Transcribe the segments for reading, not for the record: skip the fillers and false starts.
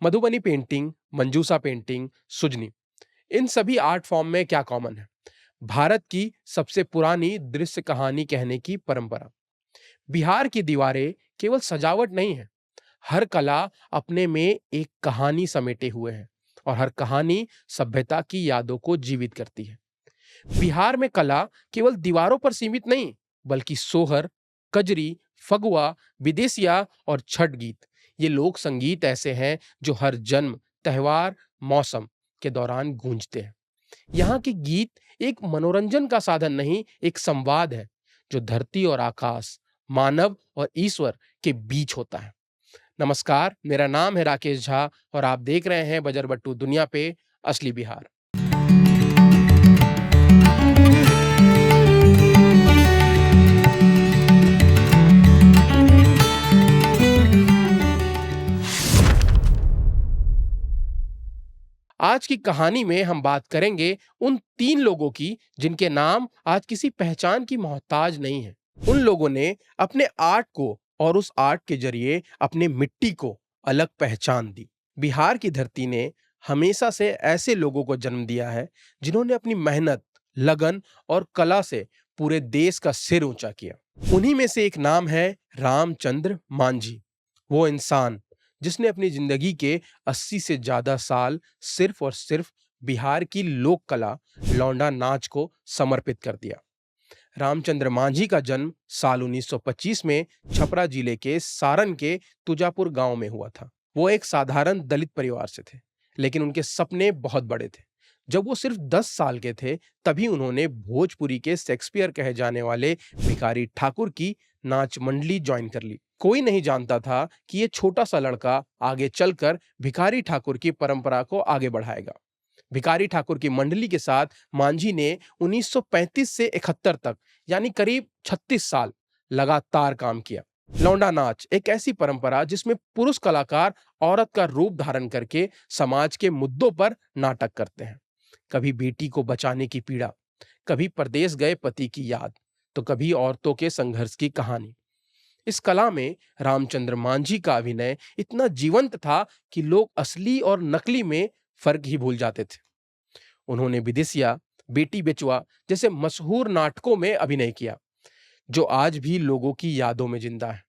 Madhubani painting, मंजूसा painting, Sujani, इन सभी art form में क्या कॉमन है? भारत की सबसे पुरानी दृश्य कहानी कहने की परंपरा। बिहार की दीवारें केवल सजावट नहीं है, हर कला अपने में एक कहानी समेटे हुए है और हर कहानी सभ्यता की यादों को जीवित करती है। बिहार में कला केवल दीवारों पर सीमित नहीं, बल्कि सोहर, कजरी, फगुआ, विदेसिया और छठ गीत, ये लोक संगीत ऐसे हैं जो हर जन्म, त्योहार, मौसम के दौरान गूंजते हैं। यहाँ के गीत एक मनोरंजन का साधन नहीं, एक संवाद है जो धरती और आकाश, मानव और ईश्वर के बीच होता है। नमस्कार, मेरा नाम है राकेश झा और आप देख रहे हैं बजरबट्टू दुनिया पे असली बिहार। आज की कहानी में हम बात करेंगे उन 3 लोगों की जिनके नाम आज किसी पहचान की मोहताज नहीं है। उन लोगों ने अपने आर्ट को और उस आर्ट के जरिए अपने मिट्टी को अलग पहचान दी। बिहार की धरती ने हमेशा से ऐसे लोगों को जन्म दिया है जिन्होंने अपनी मेहनत, लगन और कला से पूरे देश का सिर ऊंचा किया। उन्हीं में से एक नाम है रामचंद्र मांझी। वो इंसान जिसने अपनी जिंदगी के 80 से ज्यादा साल सिर्फ और सिर्फ बिहार की लोक कला लौंडा नाच को समर्पित कर दिया। रामचंद्र मांझी का जन्म साल 1925 में छपरा जिले के सारण के तुजापुर गांव में हुआ था। वो एक साधारण दलित परिवार से थे, लेकिन उनके सपने बहुत बड़े थे। जब वो सिर्फ 10 साल के थे, तभी उन्होंने भोजपुरी के शेक्सपियर कहे जाने वाले भिखारी ठाकुर की नाच मंडली ज्वाइन कर ली। कोई नहीं जानता था कि ये छोटा सा लड़का आगे चलकर भिखारी ठाकुर की परंपरा को आगे बढ़ाएगा। भिखारी ठाकुर की मंडली के साथ मांझी ने 1935 से 71 तक यानी करीब 36 साल लगातार काम किया। लौंडा नाच एक ऐसी परंपरा जिसमें पुरुष कलाकार औरत का रूप धारण करके समाज के मुद्दों पर नाटक करते हैं। कभी बेटी को बचाने की पीड़ा, कभी परदेश गए पति की याद, तो कभी औरतों के संघर्ष की कहानी। इस कला में रामचंद्र मांझी का अभिनय इतना जीवंत था कि लोग असली और नकली में फर्क ही भूल जाते थे। उन्होंने विदेसिया, बेटी बेचुआ जैसे मशहूर नाटकों में अभिनय किया, जो आज भी लोगों की यादों में जिंदा है।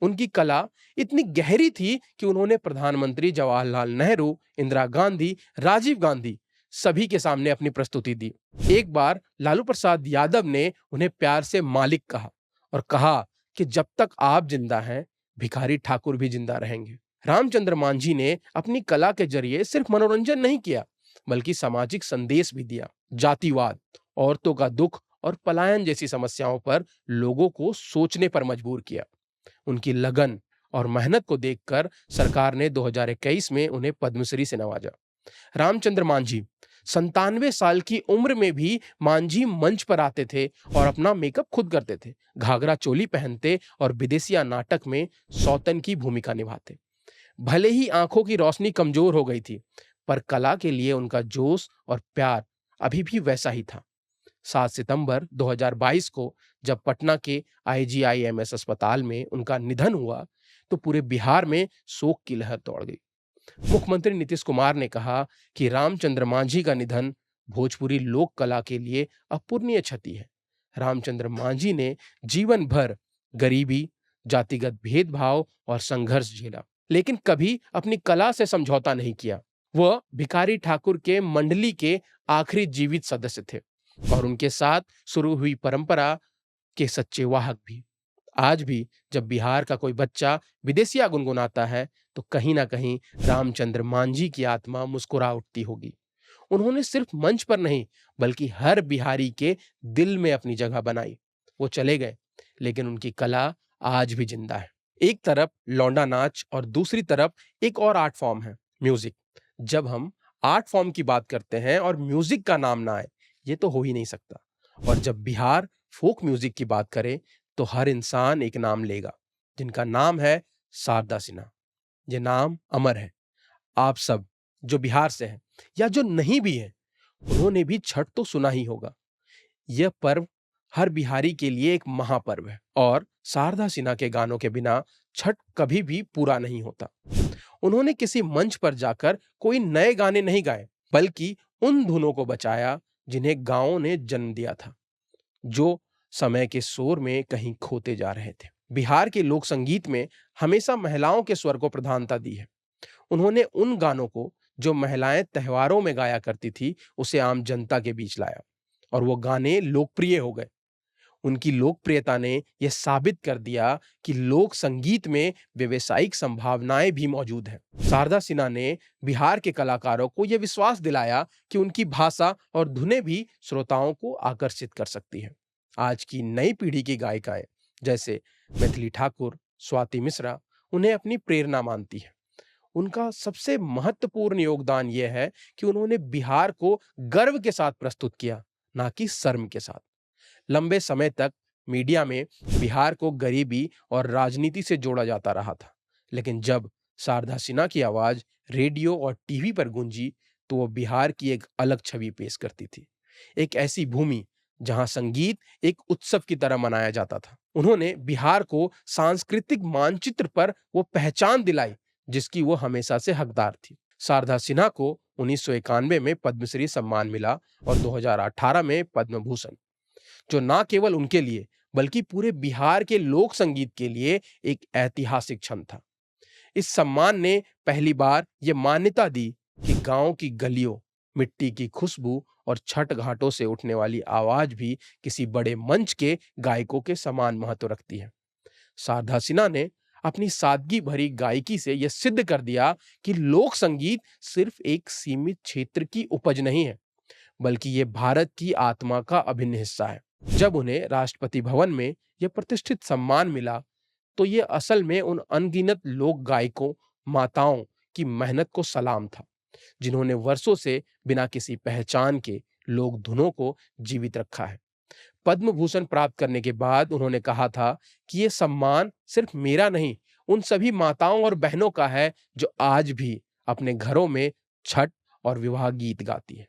उनकी कला इतनी गहरी थी कि उन्होंने प्रधानमंत्री जवाहरलाल नेहरू, इंदिरा गांधी, राजीव गांधी सभी के सामने अपनी प्रस्तुति दी। एक बार लालू प्रसाद यादव ने उन्हें प्यार से मालिक कहा और कहा कि जब तक आप जिंदा हैं, भिखारी ठाकुर भी जिंदा रहेंगे। रामचंद्र मांझी ने अपनी कला के जरिए सिर्फ मनोरंजन नहीं किया, बल्कि सामाजिक संदेश भी दिया। जातिवाद, औरतों का दुख और पलायन जैसी समस्याओं पर लोगों को सोचने पर मजबूर किया। उनकी लगन और मेहनत को देखकर सरकार ने 2021 में उन्हें पद्मश्री से नवाजा। रामचंद्र मांझी 97 साल की उम्र में भी मांझी मंच पर आते थे और अपना मेकअप खुद करते थे, घाघरा चोली पहनते और विदेशिया नाटक में सौतन की भूमिका निभाते। भले ही आंखों की रोशनी कमजोर हो गई थी, पर कला के लिए उनका जोश और प्यार अभी भी वैसा ही था। 7 सितंबर 2022 को जब पटना के IGIMS अस्पताल में उनका निधन हुआ, तो पूरे बिहार में शोक की लहर दौड़ गई। मुख्यमंत्री नीतीश कुमार ने कहा कि रामचंद्र मांझी का निधन भोजपुरी लोक कला के लिए अपूरणीय क्षति है। रामचंद्र मांझी ने जीवन भर गरीबी, जातिगत भेदभाव और संघर्ष झेला, लेकिन कभी अपनी कला से समझौता नहीं किया। वह भिखारी ठाकुर के मंडली के आखिरी जीवित सदस्य थे और उनके साथ शुरू हुई परंपरा के सच्चे वाहक भी। आज भी जब बिहार का कोई बच्चा विदेशिया गुनगुनाता है, तो कहीं ना कहीं रामचंद्र मांझी की आत्मा मुस्कुरा उठती होगी। उन्होंने सिर्फ मंच पर नहीं, बल्कि हर बिहारी के दिल में अपनी जगह बनाई। वो चले गए, लेकिन उनकी कला आज भी जिंदा है। एक तरफ लौंडा नाच और दूसरी तरफ एक और आर्ट फॉर्म है, म्यूजिक। जब हम आर्ट फॉर्म की बात करते हैं और म्यूजिक का नाम ना आए, ये तो हो ही नहीं सकता। और जब बिहार फोक म्यूजिक की बात करें, तो हर इंसान एक नाम लेगा, जिनका नाम है शारदा सिन्हा। ये नाम अमर है। आप सब जो बिहार से हैं या जो नहीं भी हैं, उन्होंने भी छठ तो सुना ही होगा। यह पर्व हर बिहारी के लिए एक महापर्व है और शारदा सिन्हा के गानों के बिना छठ कभी भी पूरा नहीं होता। उन्होंने किसी मंच पर जाकर कोई नए गाने नहीं गाए, बल्कि उन धुनों को बचाया जिन्हें गाँवों ने जन्म दिया था, जो समय के शोर में कहीं खोते जा रहे थे। बिहार के लोक संगीत में हमेशा महिलाओं के स्वर को प्रधानता दी है। उन्होंने उन गानों को जो महिलाएं त्योहारों में गाया करती थी, उसे आम जनता के बीच लाया और वो गाने लोकप्रिय हो गए। उनकी लोकप्रियता ने यह साबित कर दिया कि लोक संगीत में व्यावसायिक संभावनाएं भी मौजूद हैं। शारदा सिन्हा ने बिहार के कलाकारों को यह विश्वास दिलाया कि उनकी भाषा और धुनें भी श्रोताओं को आकर्षित कर सकती हैं। आज की नई पीढ़ी की गायिकाएं जैसे मैथिली ठाकुर, स्वाति मिश्रा उन्हें अपनी प्रेरणा मानती है। उनका सबसे महत्वपूर्ण योगदान यह है कि उन्होंने बिहार को गर्व के साथ प्रस्तुत किया, ना कि शर्म के साथ। लंबे समय तक मीडिया में बिहार को गरीबी और राजनीति से जोड़ा जाता रहा था, लेकिन जब शारदा सिन्हा की आवाज रेडियो और टीवी पर गूंजी, तो वो बिहार की एक अलग छवि पेश करती थी। एक ऐसी भूमि जहां संगीत एक उत्सव की तरह मनाया जाता था। उन्होंने बिहार को सांस्कृतिक मानचित्र पर वो पहचान दिलाई जिसकी वो हमेशा से हकदार थी। शारदा सिन्हा को 1991 में पद्मश्री सम्मान मिला और 2018 में पद्म भूषण, जो ना केवल उनके लिए बल्कि पूरे बिहार के लोक संगीत के लिए एक ऐतिहासिक क्षण था। इस सम्मान ने पहली बार यह मान्यता दी कि गांव की गलियों, मिट्टी की खुशबू और छठ घाटों से उठने वाली आवाज भी किसी बड़े मंच के गायकों के समान महत्व रखती है। शारदा सिन्हा ने अपनी सादगी भरी गायकी से यह सिद्ध कर दिया कि लोक संगीत सिर्फ एक सीमित क्षेत्र की उपज नहीं है, बल्कि ये भारत की आत्मा का अभिन्न हिस्सा है। जब उन्हें राष्ट्रपति भवन में यह प्रतिष्ठित सम्मान मिला, तो ये असल में उन अनगिनत लोक गायकों, माताओं की मेहनत को सलाम था, जिन्होंने वर्षों से बिना किसी पहचान के लोक धुनों को जीवित रखा है। पद्म भूषण प्राप्त करने के बाद उन्होंने कहा था कि ये सम्मान सिर्फ मेरा नहीं, उन सभी माताओं और बहनों का है जो आज भी अपने घरों में छठ और विवाह गीत गाती हैं।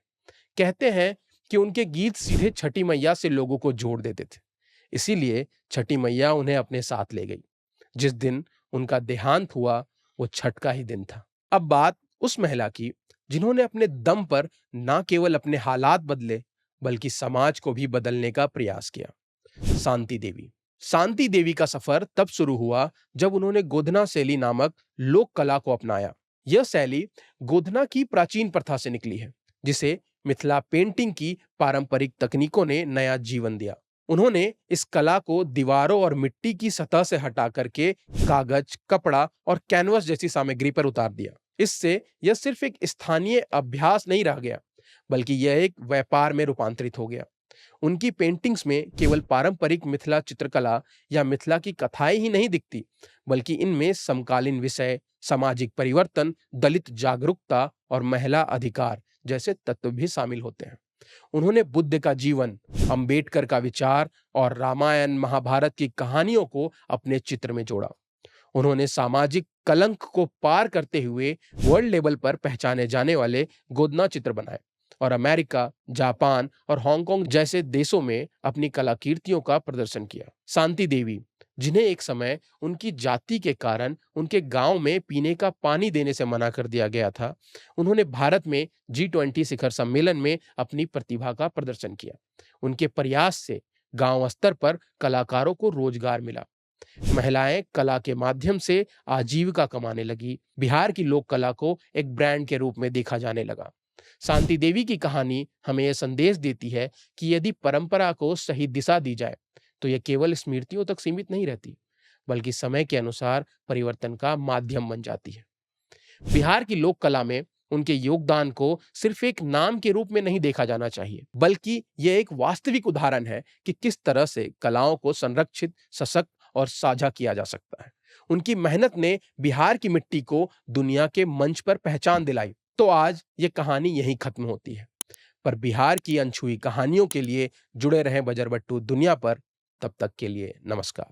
कहते हैं कि उनके गीत सीधे छठी मैया से लोगों को जोड़ देते थे, इसीलिए छठी मैया उन्हें अपने साथ ले गई। जिस दिन उनका देहांत हुआ, वो छठ का ही दिन था। अब बात उस महिला की जिन्होंने अपने दम पर ना केवल अपने हालात बदले, बल्कि समाज को भी बदलने का प्रयास किया। शांति देवी। शांति देवी का सफर तब शुरू हुआ जब उन्होंने गोधना शैली नामक लोक कला को अपनाया। यह शैली गोधना की प्राचीन प्रथा से निकली है, जिसे मिथिला पेंटिंग की पारंपरिक तकनीकों ने नया जीवन दिया। उन्होंने इस कला को दीवारों और मिट्टी की सतह से हटा करके कागज, कपड़ा और कैनवस जैसी सामग्री पर उतार दिया। इससे यह सिर्फ एक स्थानीय अभ्यास नहीं रह गया, बल्कि यह एक व्यापार में रूपांतरित हो गया। उनकी पेंटिंग्स में केवल पारंपरिक मिथिला चित्रकला या मिथिला की कथाएं ही नहीं दिखती, बल्कि इनमें समकालीन विषय, सामाजिक परिवर्तन, दलित जागरूकता और महिला अधिकार जैसे तत्व भी शामिल होते हैं। उन्होंने बुद्ध का जीवन, अंबेडकर का विचार और रामायण महाभारत की कहानियों को अपने चित्र में जोड़ा। उन्होंने सामाजिक कलंक को पार करते हुए वर्ल्ड लेवल पर पहचाने जाने वाले गोधना चित्र बनाए और अमेरिका, जापान और हांगकांग जैसे देशों में अपनी कलाकृतियों का प्रदर्शन किया। शांति देवी, जिन्हें एक समय उनकी जाति के कारण उनके गांव में पीने का पानी देने से मना कर दिया गया था, उन्होंने भारत में G20 शिखर सम्मेलन में अपनी प्रतिभा का प्रदर्शन किया। उनके प्रयास से गांव स्तर पर कलाकारों को रोजगार मिला। महिलाएं कला के माध्यम से आजीविका कमाने लगी। बिहार की लोक कला को एक ब्रांड के रूप में देखा जाने लगा। शांति देवी की कहानी हमें यह संदेश देती है कि यदि परंपरा को सही दिशा दी जाए, तो यह केवल स्मृतियों तक सीमित नहीं रहती, बल्कि समय के अनुसार परिवर्तन का माध्यम बन जाती है। बिहार की लोक कला में उनके योगदान को सिर्फ एक नाम के रूप में नहीं देखा जाना चाहिए, बल्कि यह एक वास्तविक उदाहरण है कि किस तरह से कलाओं को संरक्षित, सशक्त और साझा किया जा सकता है। उनकी मेहनत ने बिहार की मिट्टी को दुनिया के मंच पर पहचान दिलाई। तो आज ये कहानी यहीं खत्म होती है, पर बिहार की अनछुई कहानियों के लिए जुड़े रहें बजरबट्टू दुनिया पर। तब तक के लिए नमस्कार।